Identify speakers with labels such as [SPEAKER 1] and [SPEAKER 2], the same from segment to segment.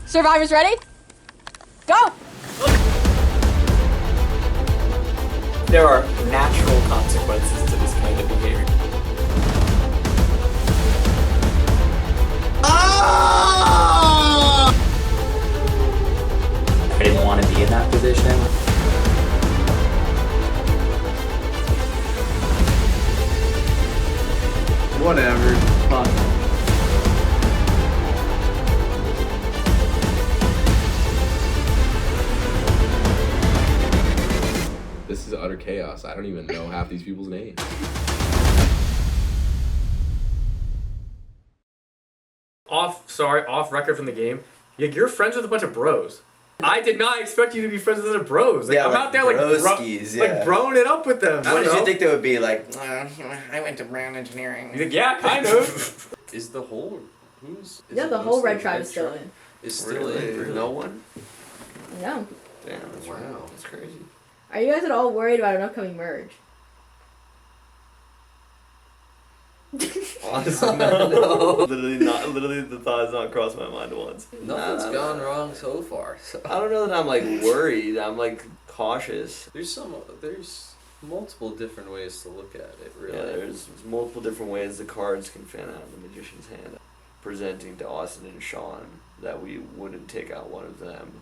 [SPEAKER 1] Survivors ready? Go!
[SPEAKER 2] There are natural consequences to this kind of behavior. Ah! I didn't want to be in that position.
[SPEAKER 3] Whatever. Fuck. This is utter chaos. I don't even know half these people's names.
[SPEAKER 4] Off record from the game. You're friends with a bunch of bros. I did not expect you to be friends with other bros. Like,
[SPEAKER 5] Yeah,
[SPEAKER 4] I'm
[SPEAKER 5] like
[SPEAKER 4] out there like
[SPEAKER 5] broskies, yeah.
[SPEAKER 4] like broing it up with them.
[SPEAKER 5] What did you think they would be like? I went to Brown Engineering.
[SPEAKER 4] Like, yeah, kind of.
[SPEAKER 3] Is the whole who's?
[SPEAKER 1] Yeah, the whole red tribe is still in.
[SPEAKER 3] Is still in. Really? No one.
[SPEAKER 1] No.
[SPEAKER 3] Damn, that's wow. That's crazy.
[SPEAKER 1] Are you guys at all worried about an upcoming merge?
[SPEAKER 5] Honestly, no. Literally, the thought has not crossed my mind once.
[SPEAKER 3] Nothing's gone wrong so far. So.
[SPEAKER 5] I don't know that I'm like worried. I'm like cautious.
[SPEAKER 3] There's multiple different ways to look at it. Really.
[SPEAKER 5] Yeah, there's multiple different ways the cards can fan out in the magician's hand. Presenting to Austin and Sean that we wouldn't take out one of them.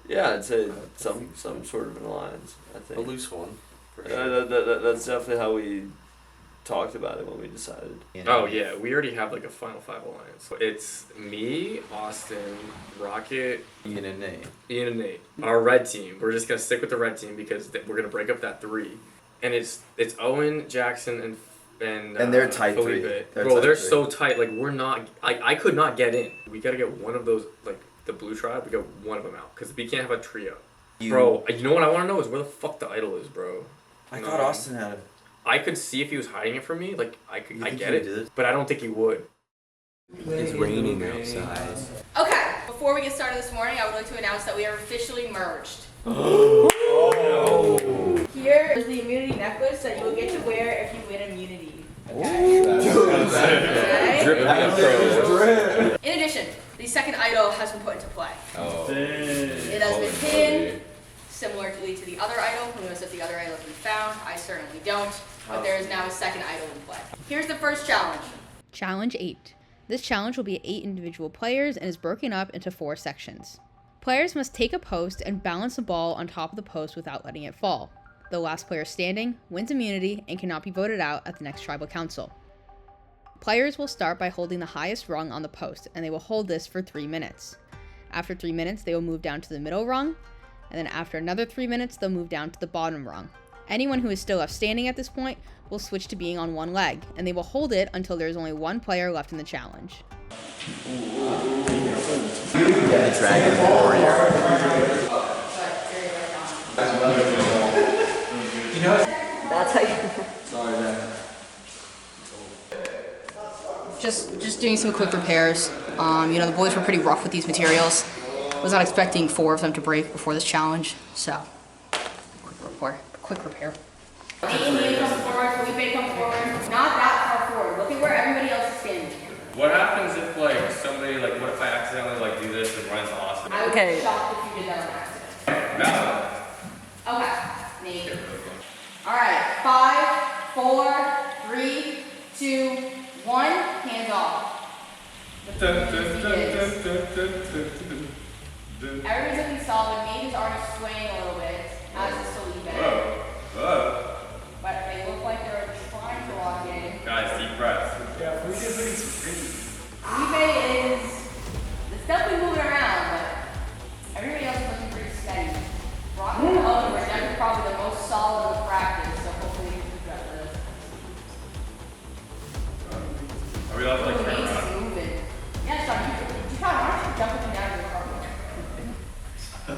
[SPEAKER 5] Yeah, I'd say some sort of an alliance. I think
[SPEAKER 3] A loose one. For sure.
[SPEAKER 5] That's definitely how we talked about it when we decided.
[SPEAKER 4] Oh yeah, we already have like a Final Five alliance. It's me, Austin, Rocket,
[SPEAKER 3] Ian and Nate.
[SPEAKER 4] Our red team. We're just gonna stick with the red team because we're gonna break up that three. And it's Owen, Jackson,
[SPEAKER 5] And they're tight
[SPEAKER 4] Felipe.
[SPEAKER 5] three.
[SPEAKER 4] They're so tight. Like we're not. I could not get in. We gotta get one of those. Like the blue tribe. We got one of them out because we can't have a trio. Bro, you know what I want to know is where the fuck the idol is, bro.
[SPEAKER 5] I thought Austin had it.
[SPEAKER 4] I could see if he was hiding it from me. Like I get it, but I don't think he would.
[SPEAKER 2] It's raining outside.
[SPEAKER 6] Okay, before we get started this morning, I would like to announce that we are officially merged.
[SPEAKER 1] Here is the immunity necklace that you will get to wear if you win immunity. Okay?
[SPEAKER 6] In addition, the second idol has been put into play.
[SPEAKER 3] Oh.
[SPEAKER 6] It has been hidden, similarly to the other idol. Who knows if the other idol has been found? I certainly don't. But there is now a second idol in play. Here's the first challenge.
[SPEAKER 7] Challenge 8. This challenge will be 8 individual players and is broken up into 4 sections. Players must take a post and balance a ball on top of the post without letting it fall. The last player standing wins immunity and cannot be voted out at the next tribal council. Players will start by holding the highest rung on the post, and they will hold this for 3 minutes. After 3 minutes, they will move down to the middle rung, and then after another 3 minutes, they'll move down to the bottom rung. Anyone who is still left standing at this point will switch to being on one leg, and they will hold it until there is only one player left in the challenge.
[SPEAKER 5] The Dragon Warrior.
[SPEAKER 1] That's how you...
[SPEAKER 5] Sorry, man.
[SPEAKER 6] Just doing some quick repairs. The boys were pretty rough with these materials. Was not expecting 4 of them to break before this challenge, so quick repair.
[SPEAKER 1] Amy, come forward. Felipe, come forward. Not that far forward. Look at where everybody else is standing.
[SPEAKER 4] What happens if like somebody like what if I accidentally like do this and runs Austin?
[SPEAKER 1] I would be shocked if you did that on accident.
[SPEAKER 4] No.
[SPEAKER 1] Okay, Nate. All right, 5, 4, 3, 2, 1. Hands off. Everybody's looking solid. Nate is already swaying a little bit, as is Felipe. But they look like they're trying to lock in.
[SPEAKER 4] Guys, deep breaths.
[SPEAKER 1] Felipe is it's definitely moving around, but everybody else is looking pretty steady. Rocket and Owen were definitely probably the most solid of the practice, so hopefully we can keep up with this.
[SPEAKER 4] Are we allowed to like turn
[SPEAKER 1] Nate's
[SPEAKER 4] around?
[SPEAKER 1] moving. Yeah, Sean, you kind of aren't you jumping down to the carpet?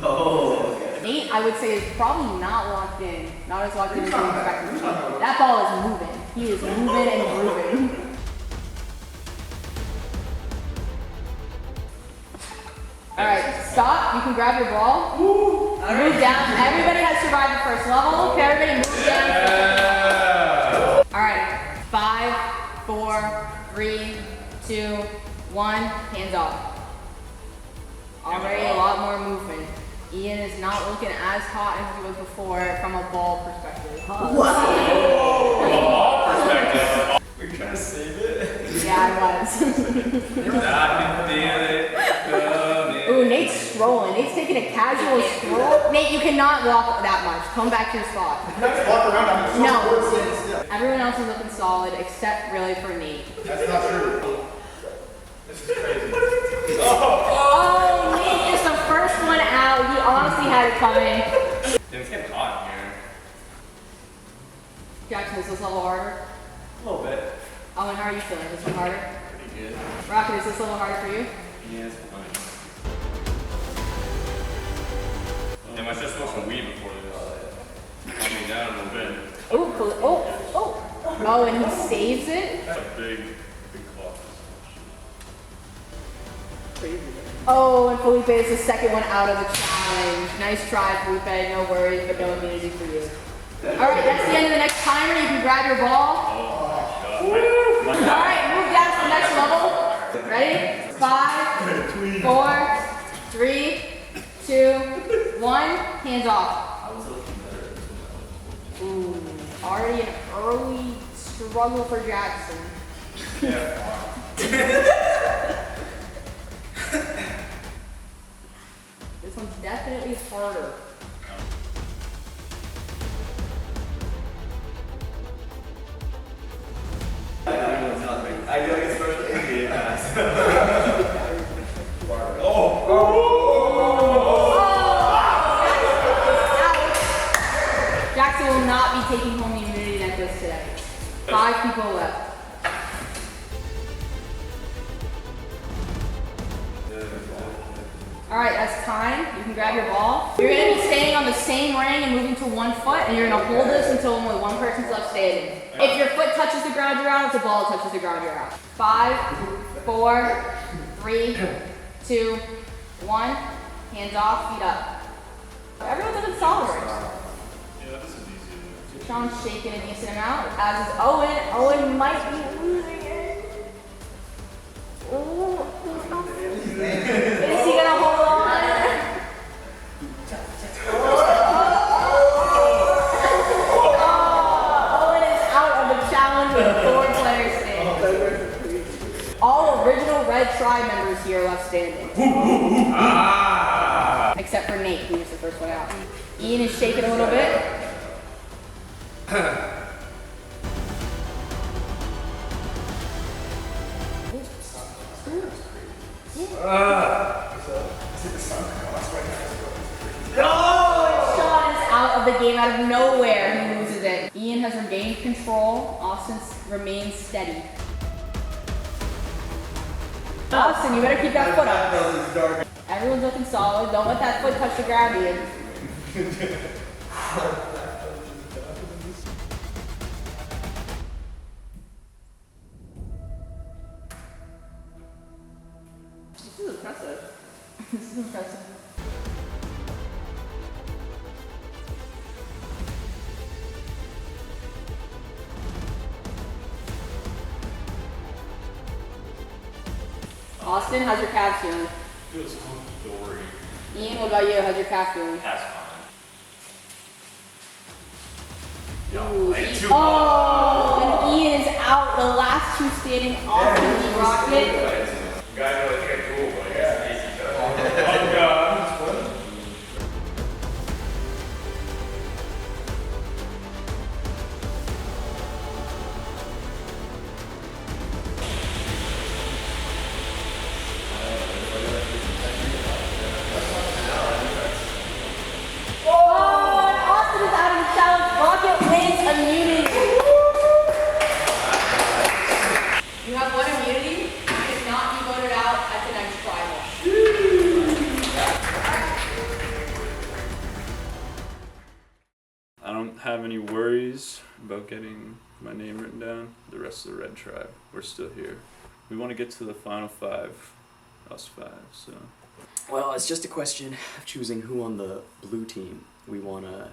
[SPEAKER 5] Oh, okay.
[SPEAKER 1] Nate, I would say, is probably not locked in. Not as locked in as you expect. That ball is moving. He is moving and grooving. All right, stop. You can grab your ball. Move down. Everybody has survived the first level. Okay, everybody move down. All right, 5, 4, 3, 2, 1. Hands off. Already a lot more movement. Ian is not looking as hot as he was before from a ball perspective.
[SPEAKER 2] We're trying to save it.
[SPEAKER 1] Yeah, I was. Ooh, Nate's strolling. Nate's taking a casual stroll. Nate, you cannot walk that much. Come back to your spot. No. Everyone else is looking solid except really for Nate.
[SPEAKER 8] That's not true. This is crazy.
[SPEAKER 1] Oh, Nate is the first one out. He honestly had it coming.
[SPEAKER 4] It's getting hot in here.
[SPEAKER 1] Jackson, is this a little harder?
[SPEAKER 2] A little bit.
[SPEAKER 1] Owen, how are you feeling? Is this one harder?
[SPEAKER 2] Pretty good.
[SPEAKER 1] Rocket, is this a little harder for you?
[SPEAKER 2] Yeah, it's fine.
[SPEAKER 4] Am I just supposed to weed before this? Calm me down a little bit.
[SPEAKER 1] Oh, and he saves it?
[SPEAKER 4] That's a big claw.
[SPEAKER 1] Oh, and Felipe is the second one out of the challenge. Nice try, Felipe. No worries, but no immunity for you. All right, that's the end of the next timer. You can grab your ball. All right, move down to the next level. Ready? 5, 4, 3, 2, 1. Hands off. Ooh, already an early struggle for Jackson. This one's definitely harder.
[SPEAKER 2] I feel like it's supposed to be fast.
[SPEAKER 1] Jackson will not be taking home the immunity necklace today. 5 people left. Alright, that's time. You can grab your ball. You're going to be staying on the same ring and moving to 1 foot, and you're going to hold this until only one person's left standing. If your foot touches the ground, you're out. If the ball touches the ground, you're out. 5, 4, 3, 2, 1. Hands off, feet up. Everyone's looking solid right now. Sean's shaking a decent amount, as is Owen. Owen might be losing it. Ooh. Is he gonna hold on? Owen is out of the challenge with 4 players standing. All original Red Tribe members here left standing. Except for Nate, who was the first one out. Ian is shaking a little bit. Sean is out of the game out of nowhere. He loses it. Ian has regained control. Austin remains steady. Austin, you better keep that foot up. Everyone's looking solid. Don't let that foot touch the ground, Ian. This is impressive. This is impressive. Austin, how's your calf feeling?
[SPEAKER 4] Feels hunky-dory.
[SPEAKER 1] Ian, what about you? How's your calf feeling?
[SPEAKER 4] That's fine.
[SPEAKER 1] Ooh, oh, and Ian is out. The last 2 standing. Austin and Rocket.
[SPEAKER 4] You guys know it's getting cool, but it's easy to. Oh, God.
[SPEAKER 6] You have 1 immunity. You cannot be voted out at the next tribal.
[SPEAKER 3] I don't have any worries about getting my name written down. The rest of the Red Tribe, we're still here. We want to get to the final 5, us 5, so.
[SPEAKER 2] Well, it's just a question of choosing who on the blue team we want to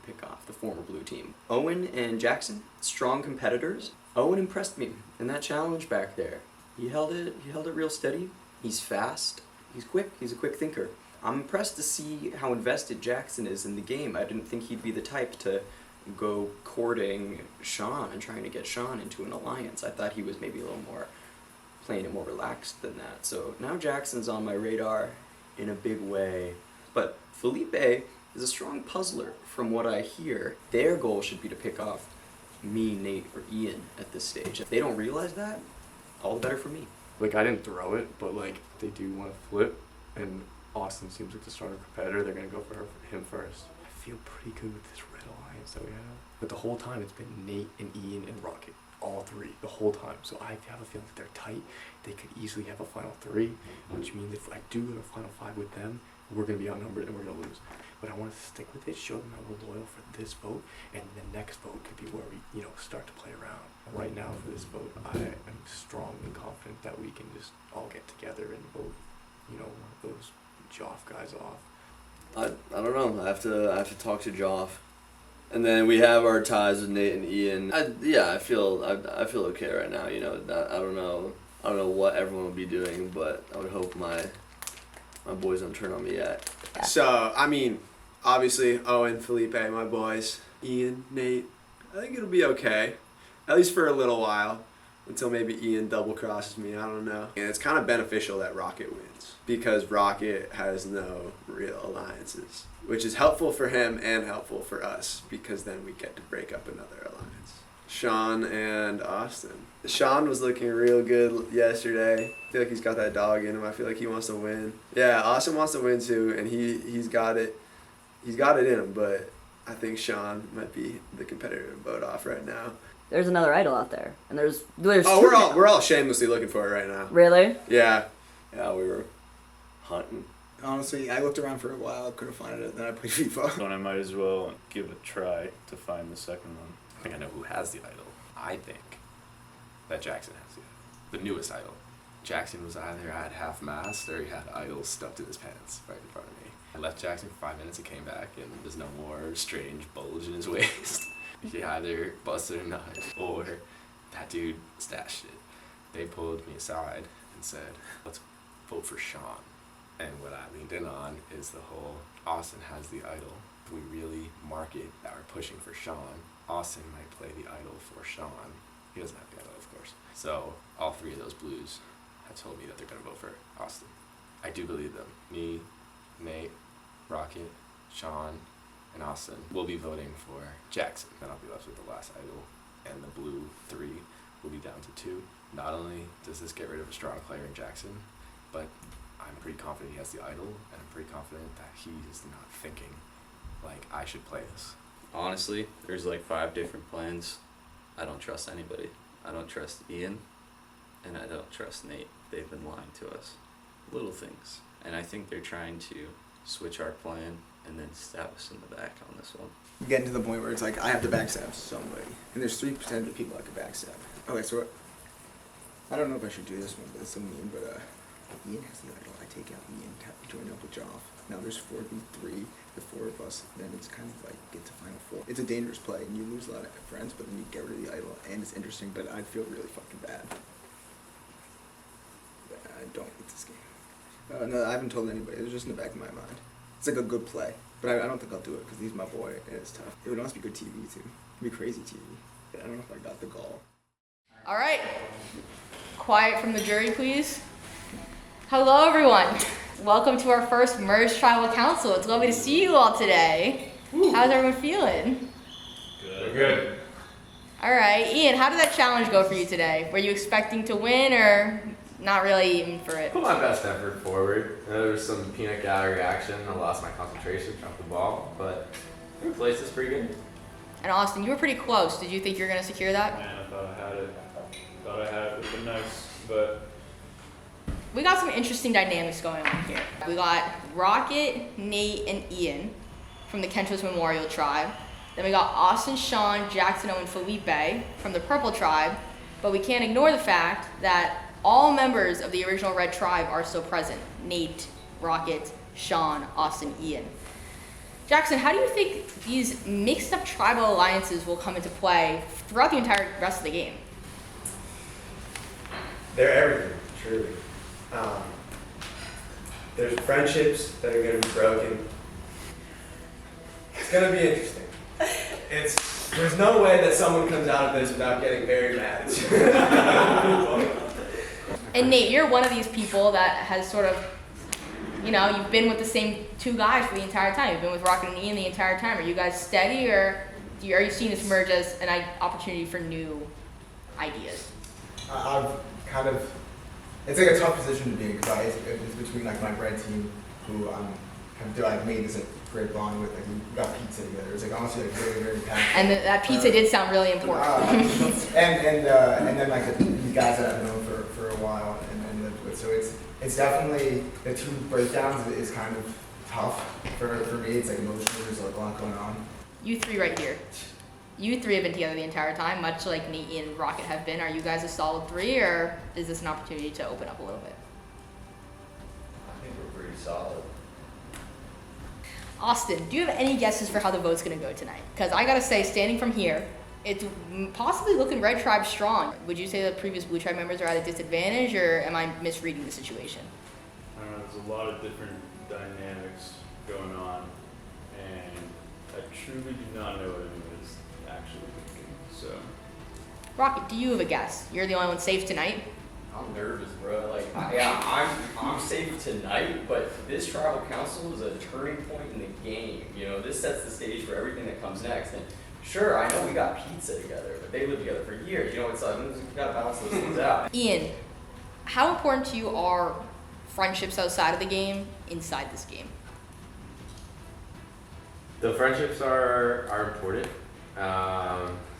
[SPEAKER 2] pick off, the former blue team. Owen and Jackson, strong competitors. Owen impressed me in that challenge back there. He held it real steady. He's fast. He's quick. He's a quick thinker. I'm impressed to see how invested Jackson is in the game. I didn't think he'd be the type to go courting Sean and trying to get Sean into an alliance. I thought he was maybe a little more playing it more relaxed than that. So now Jackson's on my radar in a big way. But Felipe is a strong puzzler from what I hear. Their goal should be to pick off me, Nate, or Ian at this stage. If they don't realize that, all the better for me.
[SPEAKER 9] Like, I didn't throw it, but like they do want to flip, and Austin seems like the stronger competitor. They're gonna go for him first. I feel pretty good with this red alliance that we have. But the whole time it's been Nate and Ian and Rocket, all three, the whole time. So I have a feeling that they're tight. They could easily have a final three, which means if I do go to final five with them, we're gonna be outnumbered and we're gonna lose. But I want to stick with it, show them that we're loyal for this vote, and the next vote could be where we, start to play around. Right now for this vote, I am strongly confident that we can just all get together and vote, one of those Joff guys off.
[SPEAKER 5] I don't know. I have to talk to Joff, and then we have our ties with Nate and Ian. I feel okay right now. I don't know what everyone will be doing, but I would hope my boys don't turn on me yet.
[SPEAKER 8] So, I mean, obviously, Owen, Felipe, my boys, Ian, Nate, I think it'll be okay. At least for a little while. Until maybe Ian double crosses me, I don't know. And it's kind of beneficial that Rocket wins. Because Rocket has no real alliances. Which is helpful for him and helpful for us. Because then we get to break up another alliance. Sean and Austin. Sean was looking real good yesterday. I feel like he's got that dog in him. I feel like he wants to win. Yeah, Austin wants to win too, and he's got it. He's got it in him, but I think Sean might be the competitor to vote off right now.
[SPEAKER 10] There's another idol out there, and there's
[SPEAKER 8] Oh,
[SPEAKER 10] two
[SPEAKER 8] we're all shamelessly looking for it right now.
[SPEAKER 10] Really?
[SPEAKER 8] Yeah.
[SPEAKER 5] Yeah, we were hunting.
[SPEAKER 11] Honestly, I looked around for a while, couldn't find it, then I played FIFA.
[SPEAKER 3] And I might as well give a try to find the second one.
[SPEAKER 12] I think I know who has the idol. I think that Jackson has the idol. The newest idol. Jackson was either at half-mast or he had idols stuffed in his pants right in front of me. I left Jackson for 5 minutes and came back, and there's no more strange bulge in his waist. He either busted a nut or that dude stashed it. They pulled me aside and said, let's vote for Sean. And what I leaned in on is the whole Austin has the idol. If we really market that we're pushing for Sean, Austin might play the idol for Sean. He doesn't have the idol, of course. So all three of those blues have told me that they're going to vote for Austin. I do believe them. Me, Nate, Rocket, Sean, and Austin will be voting for Jackson. Then I'll be left with the last idol, and the blue three will be down to two. Not only does this get rid of a strong player in Jackson, but I'm pretty confident he has the idol, and I'm pretty confident that he is not thinking like I should play this.
[SPEAKER 13] Honestly, there's like 5 different plans. I don't trust anybody. I don't trust Ian, and I don't trust Nate. They've been lying to us. Little things. And I think they're trying to switch our plan and then stab us in the back on this one.
[SPEAKER 11] Getting to the point where it's like, I have to backstab somebody. And there's 3 potential people I could backstab. Okay, so I don't know if I should do this one, but it's so mean, but Ian has the idol. I take out Ian, join up with Joff. Now there's 4v3, the 4 of us, then it's kind of like get to final 4. It's a dangerous play, and you lose a lot of friends, but then you get rid of the idol, and it's interesting, but I feel really fucking bad. But I don't hate this game. No, I haven't told anybody. It was just in the back of my mind. It's like a good play, but I don't think I'll do it because he's my boy, and it's tough. It would also be good TV, too. It would be crazy TV. But I don't know if I got the gall.
[SPEAKER 1] All right. Quiet from the jury, please. Hello, everyone. Welcome to our first Merged Tribal Council. It's lovely to see you all today. How's everyone feeling?
[SPEAKER 3] Good.
[SPEAKER 1] All right. Ian, how did that challenge go for you today? Were you expecting to win or not really aiming for it?
[SPEAKER 12] Put my best effort forward. There was some peanut gallery action. I lost my concentration, dropped the ball, but I placed this pretty good.
[SPEAKER 1] And Austin, you were pretty close. Did you think you were going to secure that?
[SPEAKER 3] Man, I thought I had it. It would have been nice, but
[SPEAKER 1] We got some interesting dynamics going on here. We got Rocket, Nate, and Ian from the Kentro's Memorial Tribe. Then we got Austin, Sean, Jackson, and Felipe from the Purple Tribe. But we can't ignore the fact that all members of the original Red Tribe are still present. Nate, Rocket, Sean, Austin, Ian. Jackson, how do you think these mixed up tribal alliances will come into play throughout the entire rest of the game?
[SPEAKER 11] They're everything, truly.
[SPEAKER 8] There's friendships that are gonna be broken. It's gonna be interesting. There's no way that someone comes out of this without getting very mad.
[SPEAKER 1] And Nate, you're one of these people that has sort of, you've been with the same two guys for the entire time. You've been with Rocket and Ian the entire time. Are you guys steady, or are you seeing this merge as an opportunity for new ideas?
[SPEAKER 11] I've kind of, it's like a tough position to be in because it's between like my bread team, who I've made this a great bond with. Like we got pizza together. It's like honestly like very very passionate.
[SPEAKER 1] And that pizza did sound really important.
[SPEAKER 11] And then like these guys that I've known for a while and lived with. So it's definitely the two breakdowns is kind of tough for me. It's like emotionally there's a lot going on.
[SPEAKER 1] You three right here. You three have been together the entire time, much like Nate, Ian, and Rocket have been. Are you guys a solid three, or is this an opportunity to open up a little bit?
[SPEAKER 5] I think we're pretty solid.
[SPEAKER 1] Austin, do you have any guesses for how the vote's going to go tonight? Because I got to say, standing from here, it's possibly looking Red Tribe strong. Would you say the previous Blue Tribe members are at a disadvantage, or am I misreading the situation?
[SPEAKER 3] I don't know, there's a lot of different dynamics going on, and I truly do not know what anyone is actually thinking, so.
[SPEAKER 1] Rocket, do you have a guess? You're the only one safe tonight.
[SPEAKER 2] I'm nervous, bro. Like, yeah, I'm safe tonight, but this tribal council is a turning point in the game. This sets the stage for everything that comes next. And sure, I know we got pizza together, but they lived together for years. It's like we gotta balance those things out.
[SPEAKER 1] Ian, how important to you are friendships outside of the game, inside this game?
[SPEAKER 12] The friendships are important.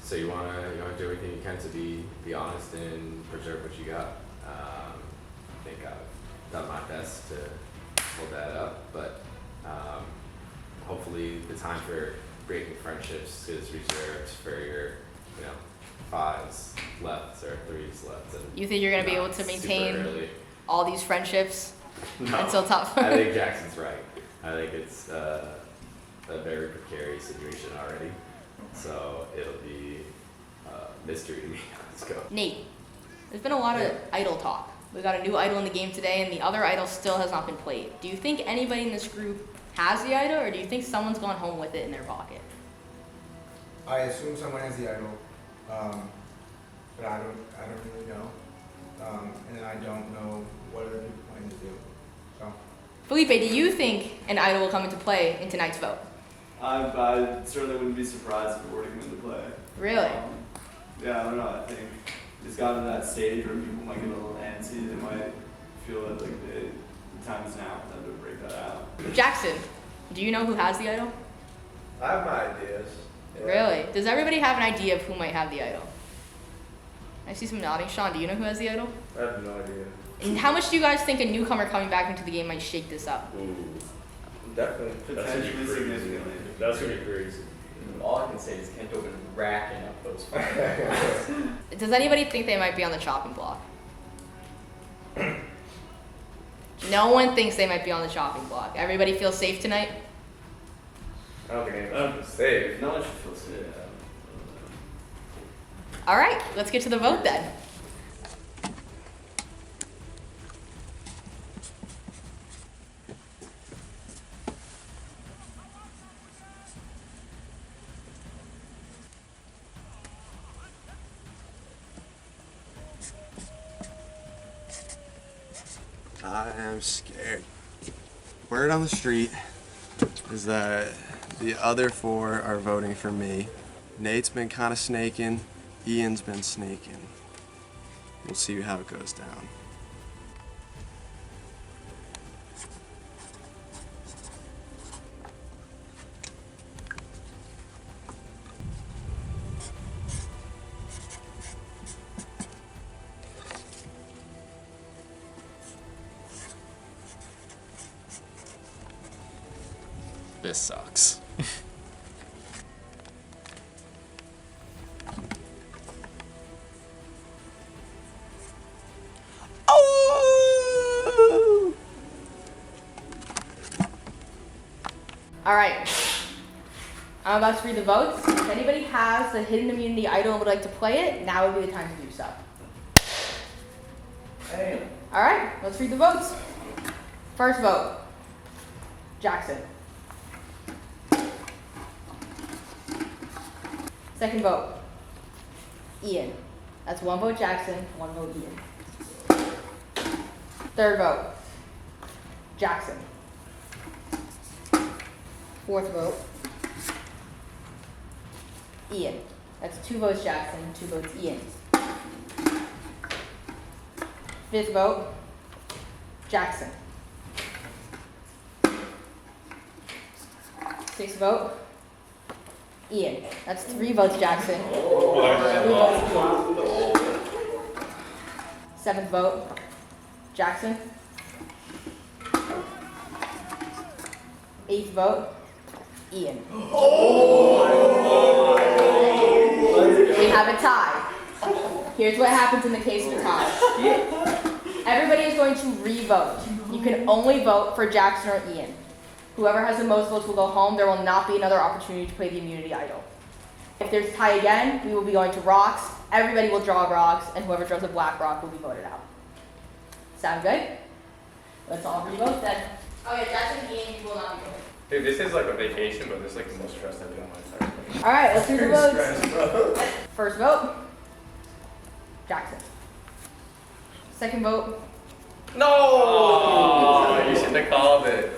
[SPEAKER 12] So you wanna do everything you can to be honest and preserve what you got. I think I've done my best to hold that up, but hopefully the time for breaking friendships is reserved for your fives left or threes left. And
[SPEAKER 1] You think you're going to be able to maintain all these friendships until top?
[SPEAKER 12] I think Jackson's right. I think it's a very precarious situation already. So it'll be a mystery to me how this goes.
[SPEAKER 1] Nate, there's been a lot of idol talk. We got a new idol in the game today, and the other idol still has not been played. Do you think anybody in this group has the idol, or do you think someone's gone home with it in their pocket?
[SPEAKER 11] I assume someone has the idol, but I don't really know, and then I don't know what other people plan to do. So.
[SPEAKER 1] Felipe, do you think an idol will come into play in tonight's vote?
[SPEAKER 14] I certainly wouldn't be surprised if it were to come into play.
[SPEAKER 1] Really?
[SPEAKER 14] Yeah, I don't know. I think it's gotten to that stage where people might get a little antsy. They might feel that the time is now for them to break that out.
[SPEAKER 1] Jackson, do you know who has the idol?
[SPEAKER 8] I have my ideas. Yeah.
[SPEAKER 1] Really? Does everybody have an idea of who might have the idol? I see some nodding. Sean, do you know who has the idol?
[SPEAKER 8] I have no idea.
[SPEAKER 1] And how much do you guys think a newcomer coming back into the game might shake this up?
[SPEAKER 12] Ooh.
[SPEAKER 8] Definitely.
[SPEAKER 14] Potentially significantly.
[SPEAKER 3] That's gonna be crazy.
[SPEAKER 2] All I can say is Kento been racking up those fireworks.
[SPEAKER 1] Does anybody think they might be on the chopping block? No one thinks they might be on the chopping block. Everybody feel safe tonight?
[SPEAKER 8] I don't think anyone's safe.
[SPEAKER 5] No one should feel safe.
[SPEAKER 1] All right, let's get to the vote then.
[SPEAKER 8] I am scared. Word on the street is that the other four are voting for me. Nate's been kind of snaking. Ian's been snaking. We'll see how it goes down.
[SPEAKER 12] This sucks.
[SPEAKER 1] All right. I'm about to read the votes. If anybody has the hidden immunity idol and would like to play it, now would be the time to do so.
[SPEAKER 8] Hey.
[SPEAKER 1] All right, let's read the votes. First vote, Jackson. Second vote, Ian. That's 1 vote Jackson, 1 vote Ian. Third vote, Jackson. Fourth vote, Ian. That's 2 votes Jackson, 2 votes Ian. Fifth vote, Jackson. Sixth vote, Ian. That's 3 votes Jackson. 3 votes Ian. Seventh vote, Jackson. Eighth vote, Ian. We have a tie. Here's what happens in the case of a tie. Everybody is going to re-vote. You can only vote for Jackson or Ian. Whoever has the most votes will go home. There will not be another opportunity to play the immunity idol. If there's a tie again, we will be going to rocks. Everybody will draw rocks, and whoever draws a black rock will be voted out. Sound good? Let's all re-vote then. Oh yeah, Jackson and Ian, you will not be voting.
[SPEAKER 4] Dude, this is like a vacation, but this is like the most stress I've been in my entire life.
[SPEAKER 1] All right, let's do the votes. First vote, Jackson. Second vote.
[SPEAKER 4] No! Oh, you shouldn't have called it.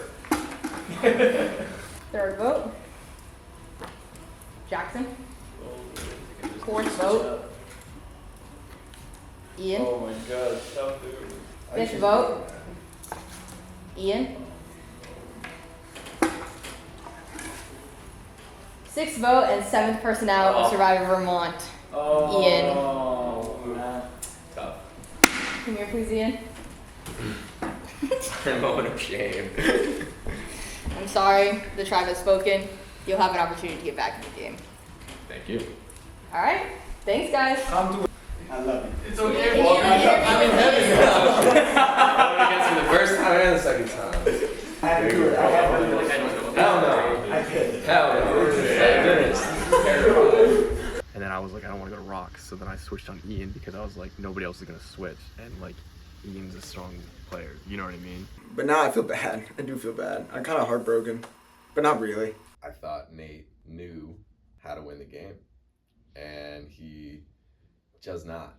[SPEAKER 1] Third vote, Jackson. Fourth vote, Ian.
[SPEAKER 3] Oh my god, tough dude.
[SPEAKER 1] Fifth vote, Ian. Sixth vote and 7th person out of Survivor Vermont, Ian.
[SPEAKER 14] Man.
[SPEAKER 4] Tough.
[SPEAKER 1] Come here, please, Ian.
[SPEAKER 4] A moment of shame.
[SPEAKER 1] I'm sorry, the tribe has spoken. You'll have an opportunity to get back in the game.
[SPEAKER 4] Thank you.
[SPEAKER 1] All right, thanks, guys.
[SPEAKER 14] I love you.
[SPEAKER 12] It's okay, Walker. I'm in heaven now. I'm going against you the first time and the second time.
[SPEAKER 14] I had to do it. I had to do it.
[SPEAKER 12] Hell no.
[SPEAKER 14] I did.
[SPEAKER 12] Hell no.
[SPEAKER 9] And then I was like, I don't want to go to rocks. So then I switched on Ian because I was like, nobody else is gonna switch, and like, Ian's a strong player. You know what I mean?
[SPEAKER 11] But now I feel bad. I do feel bad. I'm kind of heartbroken, but not really.
[SPEAKER 12] I thought Nate knew how to win the game, and he does not.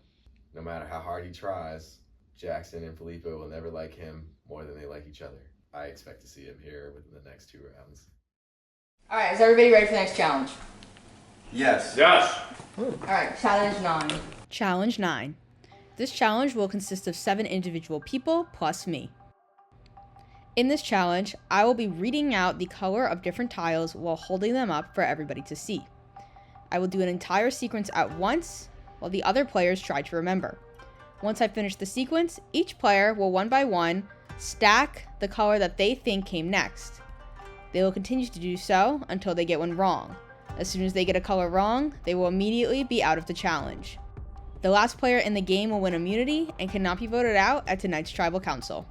[SPEAKER 12] No matter how hard he tries, Jackson and Felipe will never like him more than they like each other. I expect to see him here within the next 2 rounds.
[SPEAKER 1] All right, is everybody ready for the next challenge?
[SPEAKER 14] Yes.
[SPEAKER 3] Yes.
[SPEAKER 1] All right, challenge 9.
[SPEAKER 7] Challenge 9. This challenge will consist of 7 individual people plus me. In this challenge, I will be reading out the color of different tiles while holding them up for everybody to see. I will do an entire sequence at once while the other players try to remember. Once I finish the sequence, each player will one by one stack the color that they think came next. They will continue to do so until they get one wrong. As soon as they get a color wrong, they will immediately be out of the challenge. The last player in the game will win immunity and cannot be voted out at tonight's tribal council.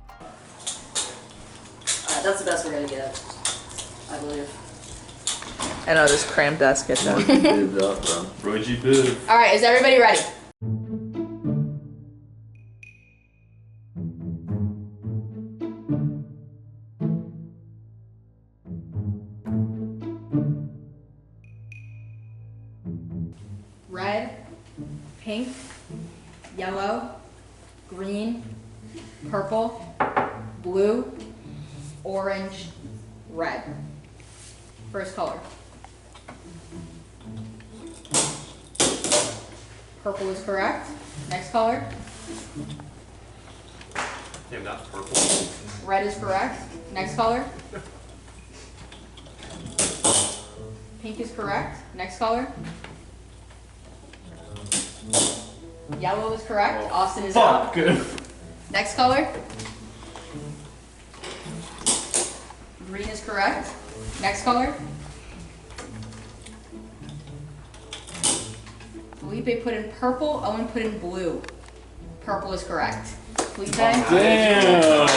[SPEAKER 10] That's the best we're gonna get, I believe.
[SPEAKER 15] I know, this cramped desk gets out.
[SPEAKER 3] Roy G. Biv.
[SPEAKER 1] All right, is everybody ready? Red, pink, yellow, green, purple, blue, orange, red. First color. Purple is correct. Next color.
[SPEAKER 4] Damn, that's purple.
[SPEAKER 1] Red is correct. Next color. Pink is correct. Next color. Yellow is correct. Austin is out.
[SPEAKER 3] Good.
[SPEAKER 1] Next color. Green is correct. Next color. Felipe put in purple. Owen put in blue. Purple is correct. Felipe.
[SPEAKER 3] Damn.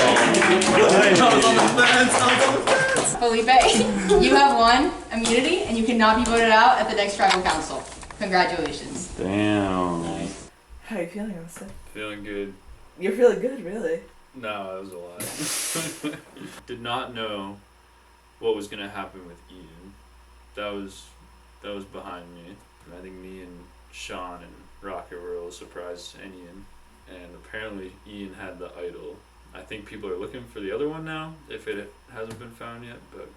[SPEAKER 1] Felipe, you have won immunity and you cannot be voted out at the next tribal council. Congratulations.
[SPEAKER 3] Damn.
[SPEAKER 15] How are you feeling, Austin?
[SPEAKER 3] Feeling good.
[SPEAKER 15] You're feeling good, really.
[SPEAKER 3] No, that was a lie. Did not know what was gonna happen with Ian. That was behind me. I think me and Sean and Rocket were a little surprised and Ian. And apparently Ian had the idol. I think people are looking for the other one now, if it hasn't been found yet, but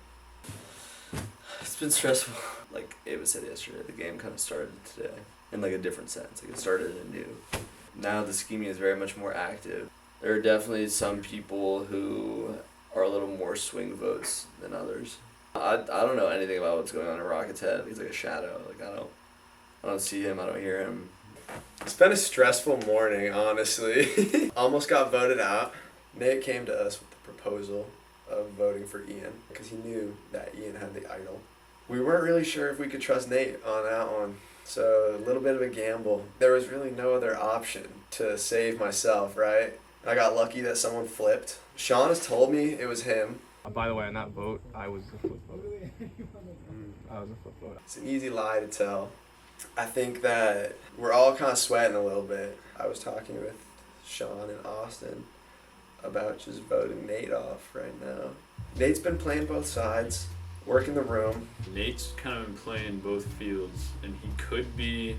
[SPEAKER 5] It's been stressful. Like Ava said yesterday, the game kind of started today in like a different sense. Like it started anew. Now the scheming is very much more active. There are definitely some people who are a little more swing votes than others. I don't know anything about what's going on in Rocket's head. He's like a shadow. Like I don't see him. I don't hear him.
[SPEAKER 8] It's been a stressful morning, honestly. Almost got voted out. Nate came to us with the proposal of voting for Ian because he knew that Ian had the idol. We weren't really sure if we could trust Nate on that one, so a little bit of a gamble. There was really no other option to save myself, right? I got lucky that someone flipped. Sean has told me it was him.
[SPEAKER 9] By the way, on that vote, I was the flip vote. I was a flip vote.
[SPEAKER 8] It's an easy lie to tell. I think that we're all kind of sweating a little bit. I was talking with Sean and Austin about just voting Nate off right now. Nate's been playing both sides, working the room.
[SPEAKER 3] Nate's kind of been playing both fields, and he could be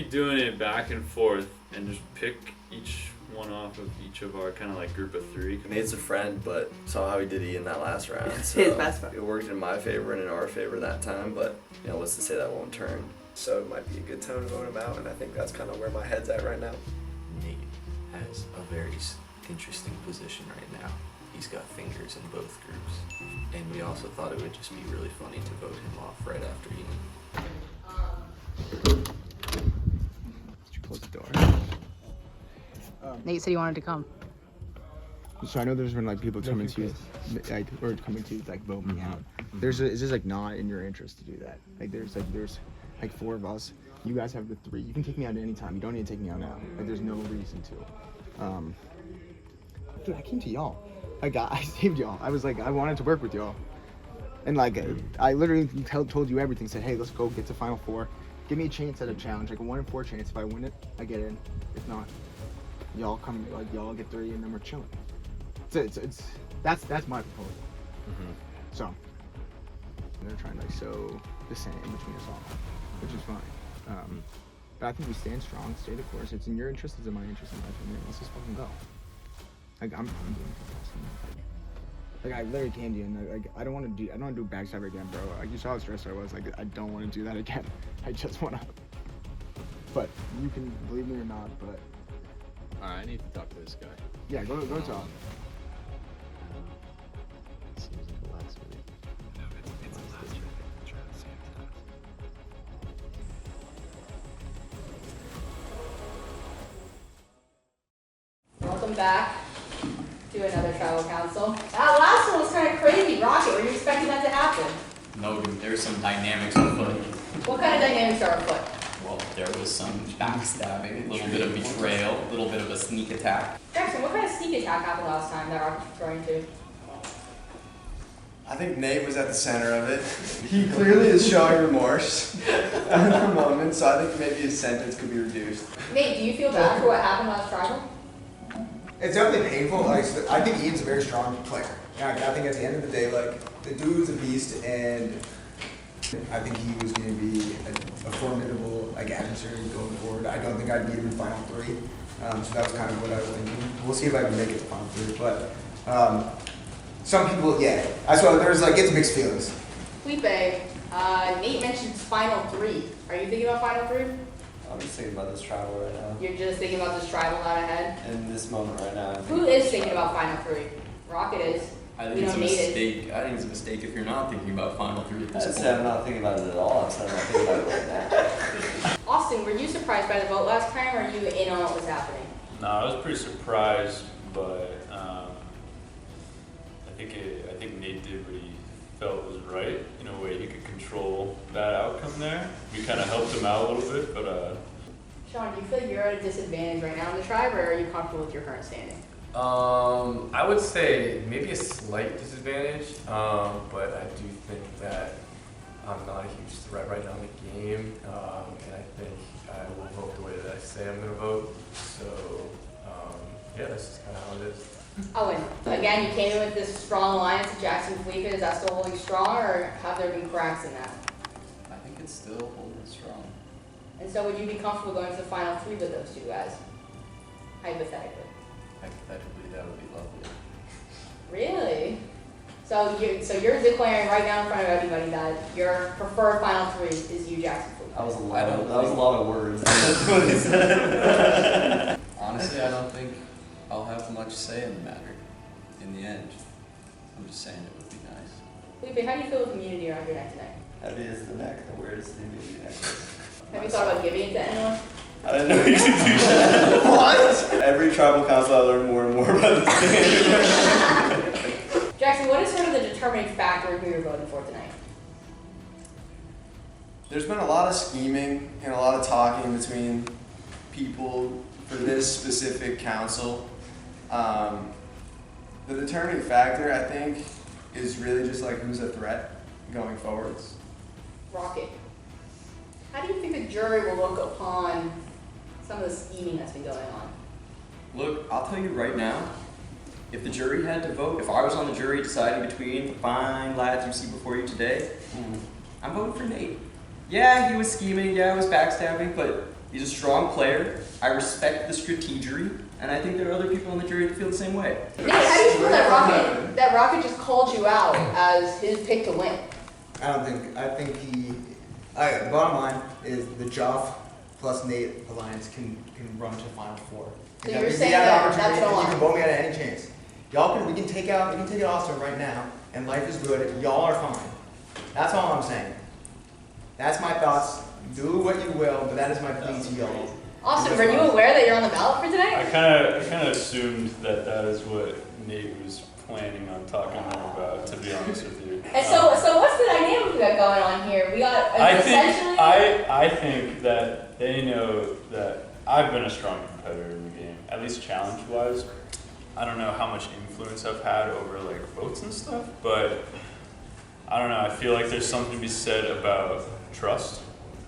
[SPEAKER 3] doing it back and forth and just pick each one off of each of our kind of like group of three.
[SPEAKER 5] Nate's a friend, but saw how he did Ian that last round. So
[SPEAKER 15] His best friend.
[SPEAKER 5] It worked in my favor and in our favor that time, but you know, what's to say that won't turn?
[SPEAKER 8] So it might be a good time to vote him out, and I think that's kind of where my head's at right now.
[SPEAKER 2] Nate has a very interesting position right now. He's got fingers in both groups. And we also thought it would just be really funny to vote him off right after Ian.
[SPEAKER 11] Did you close the door?
[SPEAKER 15] Nate said he wanted to come.
[SPEAKER 11] So I know there's been like people coming to you, like, or coming to like vote me out. It's just like not in your interest to do that. Like there's like 4 of us. You guys have the 3. You can take me out at any time. You don't need to take me out now. Like there's no reason to. Dude, I came to y'all. Like I saved y'all. I was like I wanted to work with y'all. And like I literally told you everything. Said, hey, let's go get to Final 4. Give me a chance at a challenge, like a 1 in 4 chance. If I win it, I get in. If not, y'all come, like y'all get 3, and then we're chilling. That's my proposal. So they're trying to like sow the same between us all, which is fine. But I think we stand strong, stay the course. It's in your interest, it's in my interest, in my opinion. Let's just fucking go. Like I'm doing it. Like I literally came to you and like I don't want to do backstabber again, bro. Like you saw how stressed I was. Like I don't want to do that again. I just want to. But you can believe me or not, but.
[SPEAKER 12] Alright, I need to talk to this guy.
[SPEAKER 11] Yeah, go talk.
[SPEAKER 12] Seems like a lax movie.
[SPEAKER 1] Welcome back to another tribal council. That last one was kind of crazy. Rocket, were you expecting that to happen?
[SPEAKER 16] No, dude, there's some dynamics afoot.
[SPEAKER 1] What kind of dynamics are afoot?
[SPEAKER 16] Well, there was some backstabbing, a little bit of betrayal, a little bit of a sneak attack.
[SPEAKER 1] Jackson, what kind of sneak attack happened last time that Rocket's referring to?
[SPEAKER 8] I think Nate was at the center of it. He clearly is showing remorse at the moment, so I think maybe his sentence could be reduced.
[SPEAKER 1] Nate, do you feel bad for what happened last tribal?
[SPEAKER 11] It's definitely painful. Like, I think Ian's a very strong player. I think at the end of the day, like, the dude's a beast, and I think he was going to be a formidable like adversary going forward. I don't think I'd beat him in Final 3, so that was kind of what I was thinking. We'll see if I can make it to Final 3, but some people, yeah. I saw there's like it's mixed feelings.
[SPEAKER 1] Felipe, Nate mentioned Final 3. Are you thinking about Final 3?
[SPEAKER 14] I'm just thinking about this tribal right now.
[SPEAKER 1] You're just thinking about this tribal out ahead?
[SPEAKER 14] In this moment right now.
[SPEAKER 1] Who is thinking about Final 3? Rocket is.
[SPEAKER 16] I think it's a mistake. I think it's a mistake if you're not thinking about Final 3 at this
[SPEAKER 14] I
[SPEAKER 16] point.
[SPEAKER 14] said I'm not thinking about it at all. I said I'm not thinking about it right now.
[SPEAKER 1] Austin, were you surprised by the vote last time, or are you in on what was happening?
[SPEAKER 3] No, I was pretty surprised, but I think Nate did what he felt was right. In a way, he could control that outcome there. We kind of helped him out a little bit, but.
[SPEAKER 1] Sean, do you feel like you're at a disadvantage right now in the tribe, or are you comfortable with your current standing?
[SPEAKER 9] I would say maybe a slight disadvantage, but I do think that I'm not a huge threat right now in the game, and I think I will vote the way that I say I'm going to vote. So, yeah, that's just kind of how it is.
[SPEAKER 6] Owen, again, you came in with this strong alliance of Jackson and Felipe. Is that still holding strong, or have there been cracks in that?
[SPEAKER 16] I think it's still holding strong.
[SPEAKER 6] And so would you be comfortable going to the final three with those two guys? Hypothetically.
[SPEAKER 16] Hypothetically, that would be lovely.
[SPEAKER 6] Really? So you're declaring right now in front of everybody that your preferred final three is you, Jackson, Felipe.
[SPEAKER 14] That was a lot of words. That's what he said.
[SPEAKER 16] Honestly, I don't think I'll have much say in the matter in the end. I'm just saying it would be nice.
[SPEAKER 6] Felipe, how do you feel with the immunity around your neck tonight?
[SPEAKER 14] Heavy is the neck, the weirdest immunity necklace.
[SPEAKER 6] Have you thought about giving it to anyone?
[SPEAKER 14] I didn't know you could do that. What? Every tribal council I learn more and more about this game.
[SPEAKER 6] Jackson, what is sort of the determining factor in who you're voting for tonight?
[SPEAKER 8] There's been a lot of scheming and a lot of talking between people for this specific council. The determining factor, I think, is really just like who's a threat going forwards.
[SPEAKER 6] Rocket. How do you think the jury will look upon some of the scheming that's been going on?
[SPEAKER 2] Look, I'll tell you right now, if the jury had to vote, if I was on the jury deciding between the fine lads you see before you today, I'm voting for Nate. Yeah, he was scheming, yeah, he was backstabbing, but he's a strong player. I respect the strategery, and I think there are other people on the jury that feel the same way.
[SPEAKER 6] Nate, how do you feel that Rocket just called you out as his pick to win?
[SPEAKER 11] I think the bottom line is the Joff plus Nate alliance can run to Final Four.
[SPEAKER 6] So you're saying that's an
[SPEAKER 11] You can vote me out of any chance. We can take out Austin right now, and life is good. Y'all are fine. That's all I'm saying. That's my thoughts. Do what you will, but that is my plea to y'all.
[SPEAKER 6] Austin, were you aware that you're on the ballot for tonight?
[SPEAKER 3] I kind of assumed that is what Nate was planning on talking more about, to be honest with you.
[SPEAKER 6] And so what's the dynamic we got going on here? We got essentially.
[SPEAKER 3] I think that they know that I've been a strong competitor in the game, at least challenge-wise. I don't know how much influence I've had over like votes and stuff, but I don't know. I feel like there's something to be said about trust.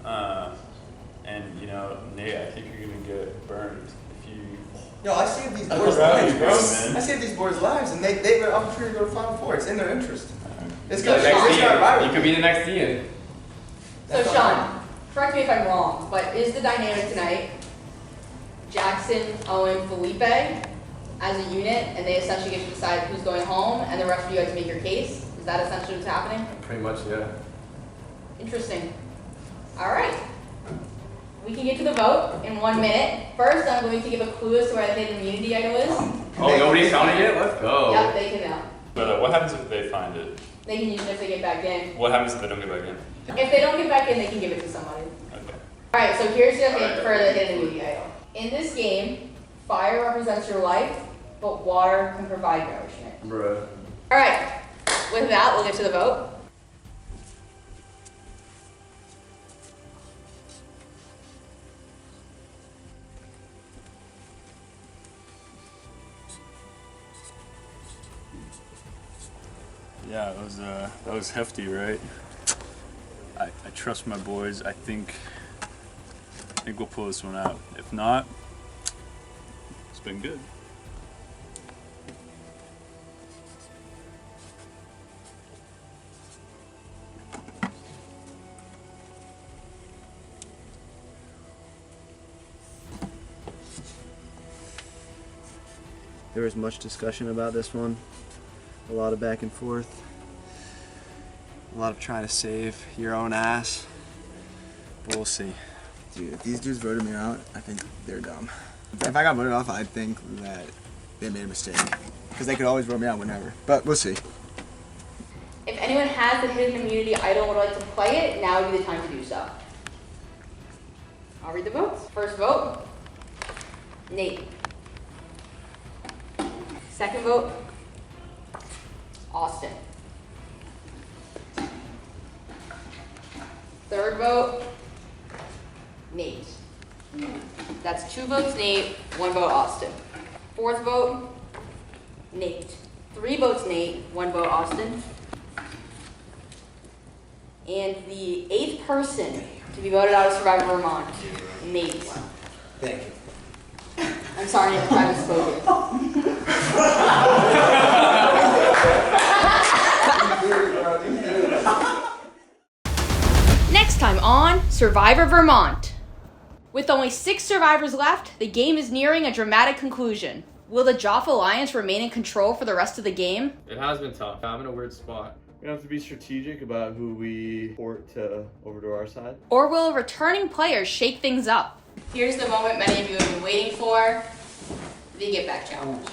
[SPEAKER 3] And you know, Nate, I think you're gonna get burned if you.
[SPEAKER 11] Yo, I saved these boys' lives, bro. I saved these boys' lives, and they have an opportunity to go to Final Four. It's in their interest. It's good.
[SPEAKER 4] You could be the next Ian.
[SPEAKER 6] So Sean, correct me if I'm wrong, but is the dynamic tonight Jackson, Owen, Felipe as a unit, and they essentially get to decide who's going home, and the rest of you have to make your case? Is that essentially what's happening?
[SPEAKER 9] Pretty much, yeah.
[SPEAKER 6] Interesting. All right. We can get to the vote in 1 minute. First, I'm going to give a clue as to where the hidden immunity idol is.
[SPEAKER 4] Oh, nobody's found it yet? Let's go.
[SPEAKER 6] Yep, they can know.
[SPEAKER 3] But what happens if they find it?
[SPEAKER 6] They can use it if they get back in.
[SPEAKER 3] What happens if they don't get back in?
[SPEAKER 6] If they don't get back in, they can give it to somebody.
[SPEAKER 3] Okay.
[SPEAKER 6] All right, so here's the hint for the hidden immunity idol. In this game, fire represents your life, but water can provide nourishment.
[SPEAKER 9] Bruh.
[SPEAKER 6] All right, with that, we'll get to the vote.
[SPEAKER 3] Yeah, that was hefty, right? I trust my boys. I think we'll pull this one out. If not, it's been good.
[SPEAKER 14] There was much discussion about this one, a lot of back and forth, a lot of trying to save your own ass, but we'll see.
[SPEAKER 11] Dude, if these dudes voted me out, I think they're dumb. If I got voted off, I'd think that they made a mistake. Because they could always vote me out whenever. But we'll see.
[SPEAKER 6] If anyone has the hidden immunity idol and would like to play it, now would be the time to do so. I'll read the votes. First vote, Nate. Second vote, Austin. Third vote, Nate. That's 2 votes Nate, 1 vote Austin. Fourth vote, Nate. 3 votes Nate, 1 vote Austin. And the 8th person to be voted out of Survivor Vermont, Nate.
[SPEAKER 11] Thank you.
[SPEAKER 6] I'm sorry, Nate, I misspoken.
[SPEAKER 1] time on Survivor Vermont. With only 6 survivors left, the game is nearing a dramatic conclusion. Will the Jaffa Alliance remain in control for the rest of the game?
[SPEAKER 4] It has been tough. I'm in a weird spot.
[SPEAKER 5] We're gonna have to be strategic about who we port over to our side.
[SPEAKER 1] Or will returning players shake things up? Here's the moment many of you have been waiting for, the Get Back Challenge.